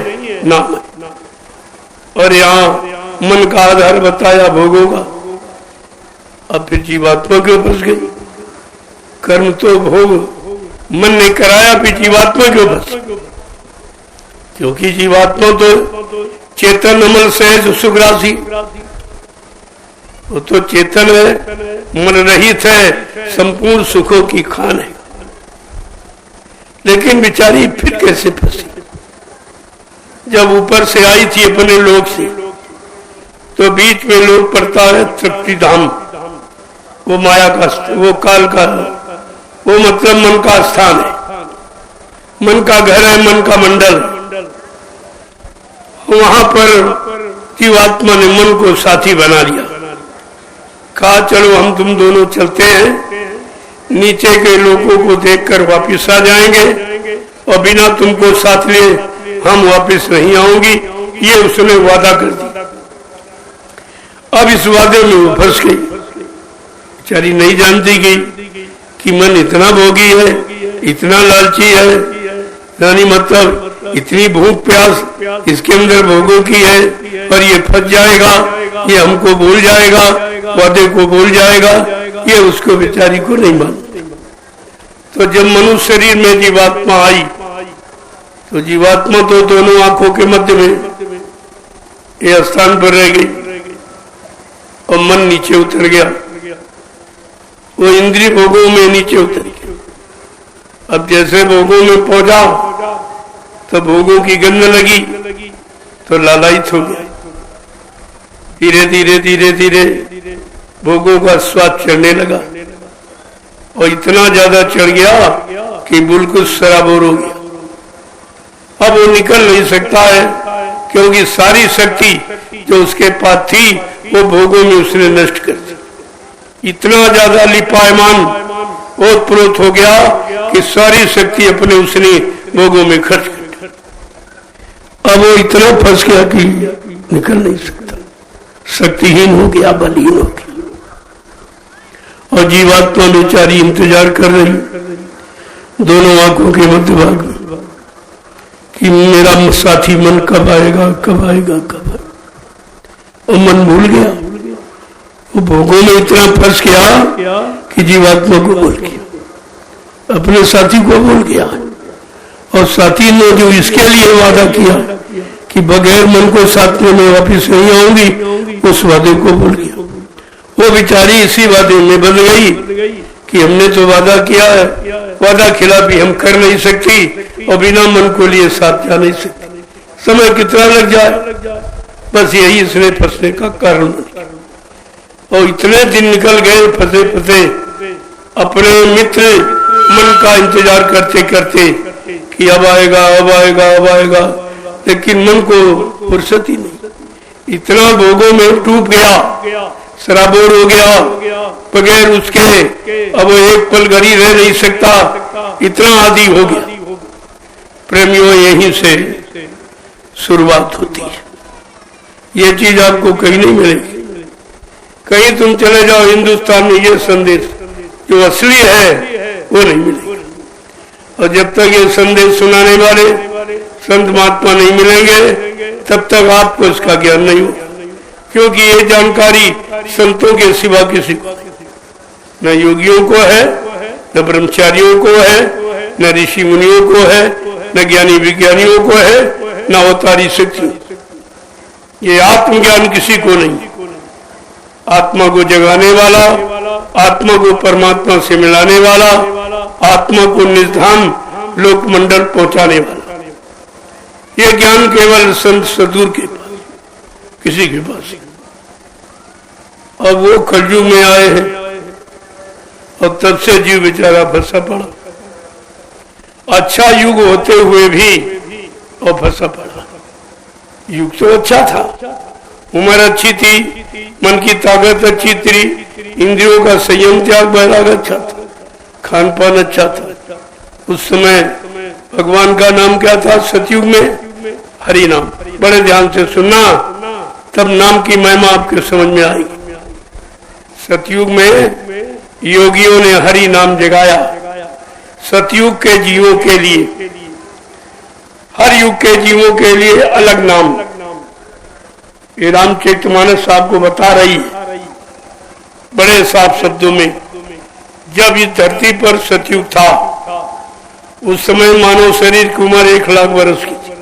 है, नाम है। और यहाँ मन का आधार बताया भोगों का। अब फिर जीवात्मा क्यों फंस गई? कर्म तो भोग मन ने कराया, फिर जीवात्मा क्यों फंस? क्योंकि जीवात्मा तो चेतन अमल सहज सुख राशि, वो तो चेतन है, मन रहित है, संपूर्ण सुखों की खान है। लेकिन बेचारी फिर कैसे फंसी? जब ऊपर से आई थी अपने लोक से, तो बीच में लोक पड़ता है तृप्ति धाम, वो माया का, वो काल का, वो मतलब मन का स्थान है, मन का घर है, मन का मंडल। वहां पर जीवात्मा ने मन को साथी बना लिया। कहा चलो हम तुम दोनों चलते हैं, नीचे के लोगों को देखकर वापिस आ जाएंगे और बिना तुमको साथ लिए हम वापिस नहीं आऊंगी। ये उसने वादा कर दिया। अब इस वादे में वो फंस गई। बेचारी नहीं जानती गई कि मन इतना भोगी है, इतना लालची है, यानी मतलब इतनी भूख प्यास इसके अंदर भोगों की है, और ये फंस जाएगा, ये हमको भूल जाएगा, वादे को भूल जाएगा, ये उसको बेचारी को नहीं मालूम। तो जब मनुष्य शरीर में जीवात्मा आई, तो जीवात्मा तो दोनों आंखों के मध्य में ये स्थान पर रह गई और मन नीचे उतर गया। वो इंद्रिय भोगों में नीचे उतर गया। अब जैसे भोगों में पहुंचा तो भोगों की गंध लगी तो लालायित हो गया। धीरे धीरे धीरे धीरे भोगों का स्वाद चढ़ने लगा और इतना ज्यादा चढ़ गया कि बिल्कुल सराबोर हो गया। अब वो निकल नहीं सकता है, क्योंकि सारी शक्ति जो उसके पास थी वो भोगों में उसने नष्ट कर दी। इतना ज्यादा लिपायमान ओतप्रोत हो गया कि सारी शक्ति अपने उसने भोगों में खर्च कर दी। अब वो इतना फंस गया कि निकल नहीं सकता, शक्तिहीन हो गया, बलहीन हो गया। और जीवात्मा बेचारी इंतजार कर रही दोनों आंखों के मध्य भाग में कि मेरा साथी मन कब आएगा, कब आएगा, कब आएगा। और मन भूल गया, वो भोगों में इतना फंस गया कि जीवात्मा को भूल गया, अपने साथी को भूल गया। और साथी ने जो इसके लिए वादा किया कि बगैर मन को साथ में मैं वापिस नहीं आऊंगी, उस वादे को भूल गया। वो बेचारी इसी वादे में बंध गई कि हमने तो वादा किया है, वादा खिलाफी हम कर नहीं सकती और बिना मन को लिए साथ जा नहीं सकती। समय कितना लग जाए, बस यही इसने फंसने का कारण बन। और इतने दिन निकल गए फंसे फंसे, अपने मित्र मन का इंतजार करते करते कि अब आएगा, अब आएगा, अब आएगा, लेकिन मन को फुर्सत ही नहीं। इतना भोगों में डूब गया, सराबोर हो गया, बगैर उसके अब वो एक पल घड़ी रह नहीं सकता, इतना आदी हो गया। प्रेमियों, यहीं से शुरुआत होती है। ये चीज आपको कहीं नहीं मिलेगी। कहीं तुम चले जाओ हिंदुस्तान में, ये संदेश जो असली है वो नहीं मिलेगा। और जब तक ये संदेश सुनाने वाले संत महात्मा नहीं मिलेंगे, तब तक आपको इसका ज्ञान नहीं होगा। क्योंकि ये जानकारी संतों के सिवा किसी को न योगियों को है, न ब्रह्मचारियों को है, न ऋषि मुनियों को है, न ज्ञानी विज्ञानियों को है, न अवतारी शक्ति। ये आत्मज्ञान किसी को नहीं। आत्मा को जगाने वाला, आत्मा को परमात्मा से मिलाने वाला, आत्मा को निर्धाम लोकमंडल पहुंचाने वाला, ये ज्ञान केवल संत सदगुरु के पास, किसी के पास। अब वो कलयुग में आए हैं और तब से जीव बेचारा फंसा पड़ा। अच्छा युग होते हुए भी और फंसा पड़ा। युग तो अच्छा था, उम्र अच्छी थी, मन की ताकत अच्छी थी, इंद्रियों का संयम त्याग बैराग अच्छा था, खान पान अच्छा था। उस समय भगवान का नाम क्या था? सतयुग में हरि नाम। बड़े ध्यान से सुनना, तब नाम की महिमा आपके समझ में आएगी। सतयुग में योगियों ने हरि नाम जगाया। सतयुग के जीवों के लिए हर युग के जीवों के लिए अलग नाम। ये रामचरितमानस आपको बता रही है बड़े साफ शब्दों में। जब इस धरती पर सतयुग था उस समय मानव शरीर की उम्र 1 लाख वर्ष की थी,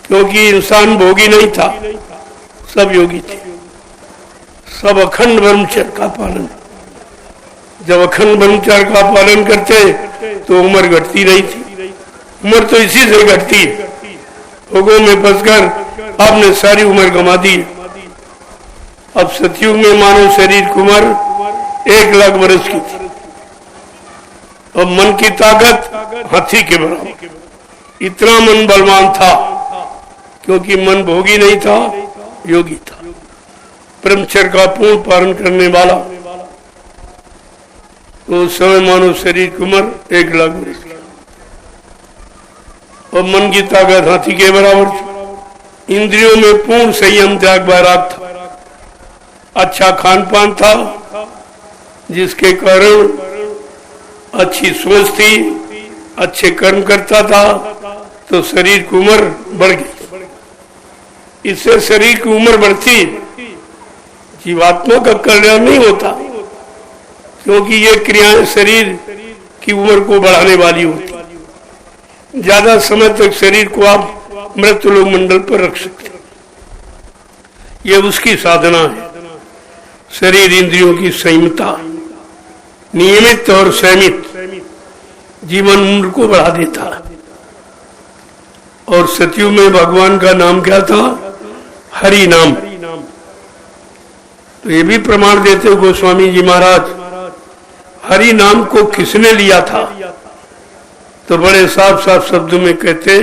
क्योंकि इंसान भोगी नहीं था, सब योगी थे, सब अखंड ब्रह्मचर्य का पालन। जब अखंड ब्रह्मचर्य का पालन करते तो उम्र घटती नहीं थी। उम्र तो इसी से घटती है, भोगों में फंसकर आपने सारी उम्र गंवा दी। अब सतयुग में मानव शरीर की उम्र 1 लाख वर्ष की थी और मन की ताकत हाथी के बराबर। इतना मन बलवान था क्योंकि मन भोगी नहीं था, योगी था, ब्रह्मचर्य का पूर्ण पालन करने वाला। तो उस समय मानव शरीर की उम्र 1 लाख वर्ष की और मन की ताकत हाथी के बराबर थी। इंद्रियों में पूर्ण संयम त्याग वैराग था। अच्छा खान पान था जिसके कारण अच्छी सोच थी, अच्छे कर्म करता था, तो शरीर की उम्र बढ़ गई। इससे शरीर की उम्र बढ़ती, जीवात्मा का कल्याण नहीं होता, क्योंकि ये क्रियाएं शरीर की उम्र को बढ़ाने वाली होती। ज्यादा समय तक शरीर को आप मृत्युलोक मंडल पर रख सकते, ये उसकी साधना है। शरीर इंद्रियों की संयमता, नियमित और संयमित जीवन उम्र को बढ़ा देता। और सतयुग में भगवान का नाम क्या था? हरि नाम। तो ये भी प्रमाण देते गोस्वामी जी महाराज, हरि नाम को किसने लिया था? तो बड़े साफ साफ शब्दों में कहते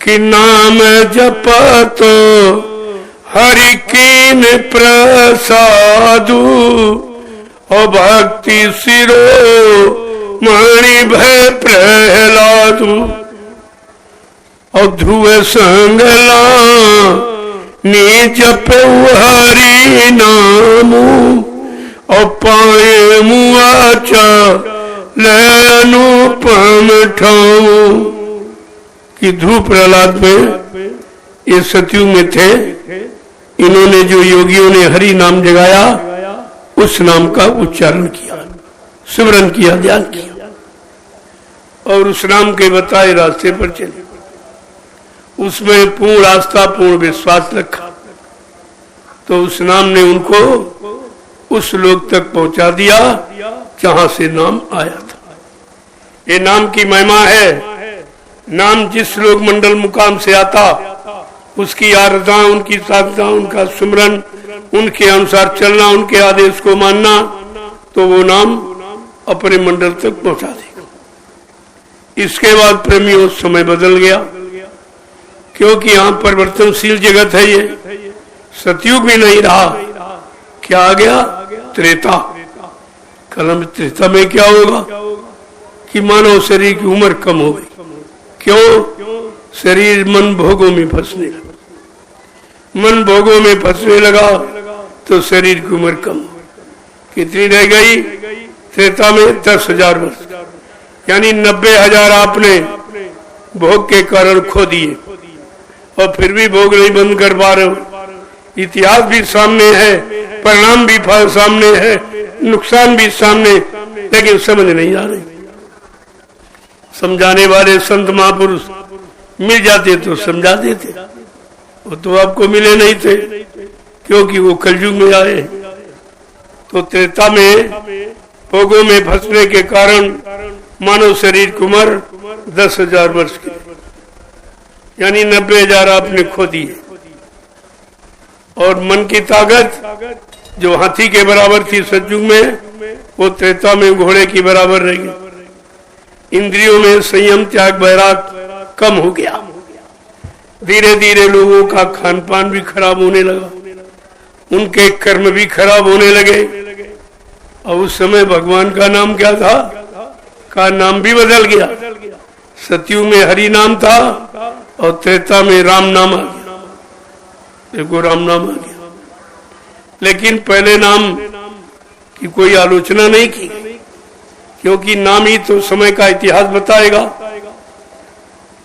कि नाम जपतो हरि कीन प्रसादु और भक्ति सिरो मणि भय प्रहलादु और ध्रुव संगला नी जपो हरि नामु और पाए मुआचा अनुपम ठाऊ। कि ध्रुव प्रहलाद में ये सतयुग में थे, इन्होंने जो योगियों ने हरि नाम जगाया उस नाम का उच्चारण किया, सिमरन किया, ध्यान किया और उस नाम के बताए रास्ते पर चले। उसमें पूर्ण आस्था, पूर्ण विश्वास रखा, तो उस नाम ने उनको उस लोक तक पहुंचा दिया जहां से नाम आया था। ये नाम की महिमा है। नाम जिस लोक मंडल मुकाम से आता उसकी आराधना, उनकी साधना, उनका सुमरन, उनके अनुसार चलना, उनके आदेश को मानना, तो वो नाम अपने मंडल तक पहुंचा देगा। इसके बाद प्रेमियों समय बदल गया, क्योंकि यहाँ परिवर्तनशील जगत है। ये सतयुग भी नहीं रहा, क्या आ गया? त्रेता। कलम त्रेता में क्या होगा कि मानव शरीर की उम्र कम हो गई। क्यों? शरीर मन भोगों में फंसने लगा। मन भोगों में फंसने लगा तो शरीर की उम्र कम। कितनी रह गई? त्रेता में 10,000 वर्ष, यानी 90,000 आपने भोग के कारण खो दिए और फिर भी भोग नहीं बंद कर पा रहे हो। इतिहास भी सामने है, परिणाम भी सामने है, नुकसान भी सामने, लेकिन समझ नहीं आ रही। समझाने वाले संत महापुरुष मिल जाते तो समझा देते, वो तो आपको मिले नहीं थे क्योंकि वो कलयुग में आए। तो त्रेता में भोगों में फंसने के कारण मानव शरीर की उम्र 10,000 वर्ष की, यानी 90,000 आपने खो दिए। और मन की ताकत जो हाथी के बराबर थी सतयुग में, वो त्रेता में घोड़े की बराबर रह गई। इंद्रियों में संयम, त्याग, वैराग कम हो गया। धीरे धीरे लोगों का खान पान भी खराब होने लगा, उनके कर्म भी खराब होने लगे। और उस समय भगवान का नाम क्या था? का नाम भी बदल गया। सतयुग में हरि नाम था और त्रेता में राम नाम आ गया। देखो, राम नाम आ गया, लेकिन पहले नाम की कोई आलोचना नहीं की, क्योंकि नाम ही तो समय का इतिहास बताएगा।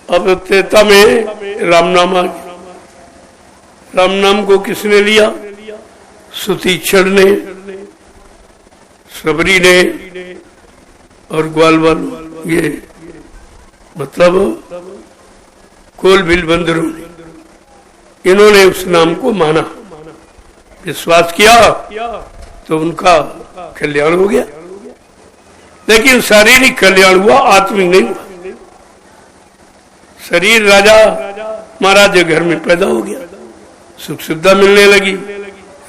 अब त्रेता में राम नाम आ गया। राम नाम को किसने लिया? सुतीक्षण ने, सबरी ने और ग्वालवाल, ये मतलब कोल बिल बंदरों ने, इन्होंने उस नाम को माना, विश्वास किया, तो उनका कल्याण हो गया। लेकिन शारीरिक कल्याण हुआ, आत्मिक नहीं हुआ। शरीर राजा महाराज के घर में पैदा हो गया, सुख सुविधा मिलने लगी,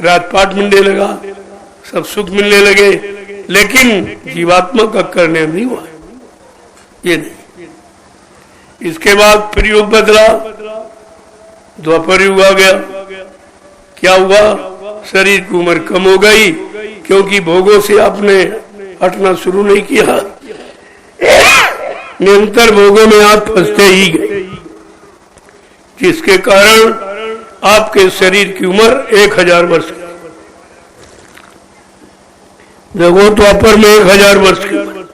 राजपाट मिलने लगा, सब सुख मिलने लगे, लेकिन जीवात्मा का करने नहीं हुआ, ये नहीं। इसके बाद फिर युग बदला, द्वापर युग आ गया। क्या हुआ? शरीर की उम्र कम हो गई, क्योंकि भोगों से आपने हटना शुरू नहीं किया, निरंतर भोगों में आप फंसते ही गए, जिसके कारण आपके शरीर की उम्र 1000 वर्ष। देखो द्वापर में 1000 वर्ष की उम्र,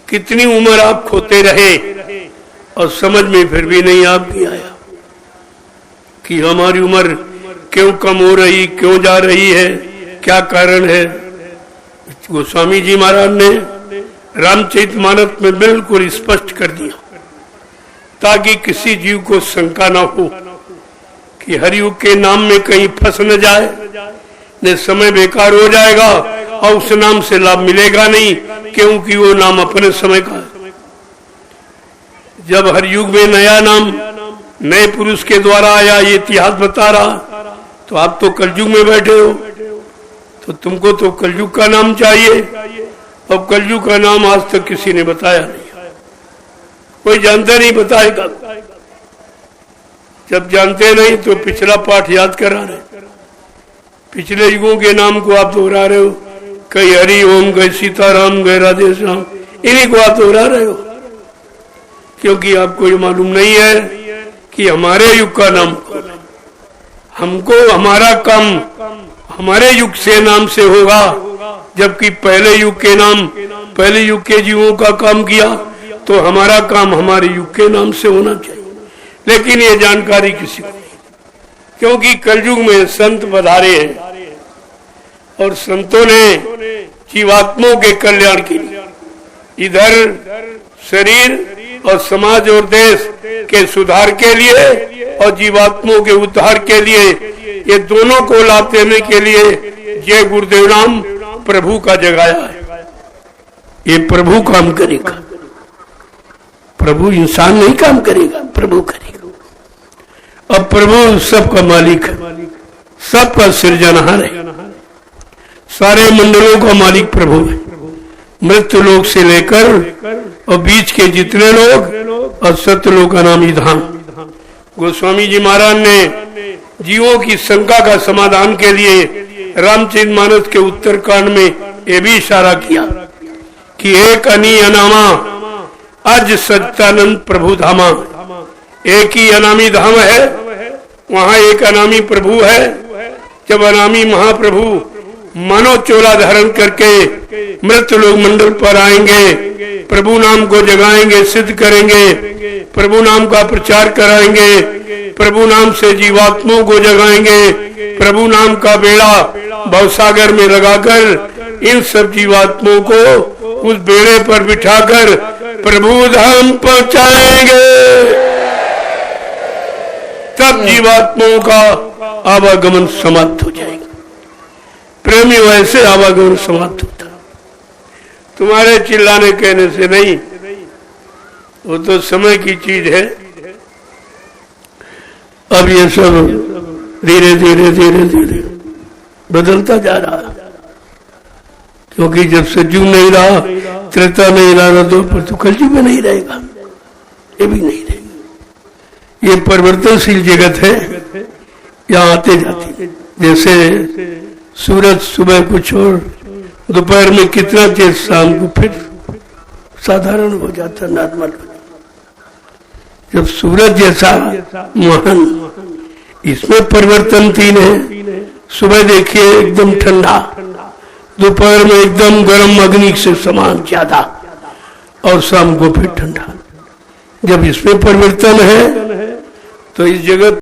कितनी उम्र आप खोते रहे और समझ में फिर भी नहीं आपकी आया कि हमारी उम्र क्यों कम हो रही, क्यों जा रही है, क्या कारण है। गोस्वामी जी महाराज ने रामचरितमानस में बिल्कुल स्पष्ट कर दिया, ताकि किसी जीव को शंका ना हो कि हरियुग के नाम में कहीं फंस न जाए, न समय बेकार हो जाएगा और उस नाम से लाभ मिलेगा नहीं, क्योंकि वो नाम अपने समय का है। जब हरियुग में नया नाम नए पुरुष के द्वारा आया, ये इतिहास बता रहा, तो आप तो कलयुग में बैठे हो, तो तुमको तो कलयुग का नाम चाहिए। अब कलयुग का नाम आज तक किसी ने बताया नहीं, कोई जानता नहीं, बताएगा। जब जानते नहीं तो पिछला पाठ याद करा रहे, पिछले युगों के नाम को आप दोहरा रहे हो, कई हरि ओम, कई सीताराम, कई राधे श्याम, इन्हीं को आप दोहरा रहे हो, क्योंकि आपको ये मालूम नहीं है कि हमारे युग का नाम, हमको हमारा काम हमारे युग से नाम से होगा, जबकि पहले युग के नाम पहले युग के जीवों का काम किया, तो हमारा काम हमारे युग के नाम से होना चाहिए। लेकिन ये जानकारी किसी को नहीं, क्योंकि कलयुग में संत पधारे हैं और संतों ने जीवात्माओं के कल्याण के लिए इधर शरीर और समाज और देश के सुधार के लिए और जीवात्माओं के उद्धार के लिए, ये दोनों को लाभ देने के लिए ये गुरुदेव नाम प्रभु का जगाया है। ये प्रभु काम करेगा, प्रभु इंसान नहीं काम करेगा, प्रभु करेगा। अब प्रभु सबका मालिक है, सबका सृजनहार है, सारे मंडलों का मालिक प्रभु है, मृत्यु लोक से लेकर और बीच के जितने लोग और सत्यलोक अनामी धाम। गोस्वामी जी महाराज ने जीवों की शंका का समाधान के लिए रामचरितमानस के उत्तरकांड में ये भी इशारा किया कि एक अनी अनामा अज सच्चानंद प्रभु धामा, एक ही अनामी धाम है, वहाँ एक अनामी प्रभु है। जब अनामी महाप्रभु मानव चोला धारण करके मृत्यु लोक मंडल पर आएंगे, प्रभु नाम को जगाएंगे, सिद्ध करेंगे, प्रभु नाम का प्रचार कराएंगे, प्रभु नाम से जीवात्माओं को जगाएंगे, प्रभु नाम का बेड़ा भवसागर में लगाकर इन सब जीवात्माओं को उस बेड़े पर बिठाकर प्रभु धाम पहुंचाएंगे, तब जीवात्माओं का आवागमन समाप्त हो जाएगा। प्रेमी वैसे आवागमन समाप्त होता, तुम्हारे चिल्लाने कहने से नहीं, वो तो समय की चीज है। अब ये सब धीरे धीरे धीरे धीरे बदलता जा रहा है, क्योंकि जब सतयुग नहीं रहा, त्रेता नहीं रहा, तो कलयुग में नहीं रहेगा, ये भी नहीं रहेगा। ये परिवर्तनशील जगत है, यहाँ आते जाते, जैसे सूरज सुबह कुछ और दोपहर में कितना तेज, शाम को फिर साधारण हो जाता, नॉर्मल हो जाता। जब सूरज जैसा महान, इसमें परिवर्तन 3 है। सुबह देखिए एकदम ठंडा, दोपहर में एकदम गर्म अग्नि से समान ज्यादा, और शाम को फिर ठंडा। जब इसमें परिवर्तन है तो इस जगत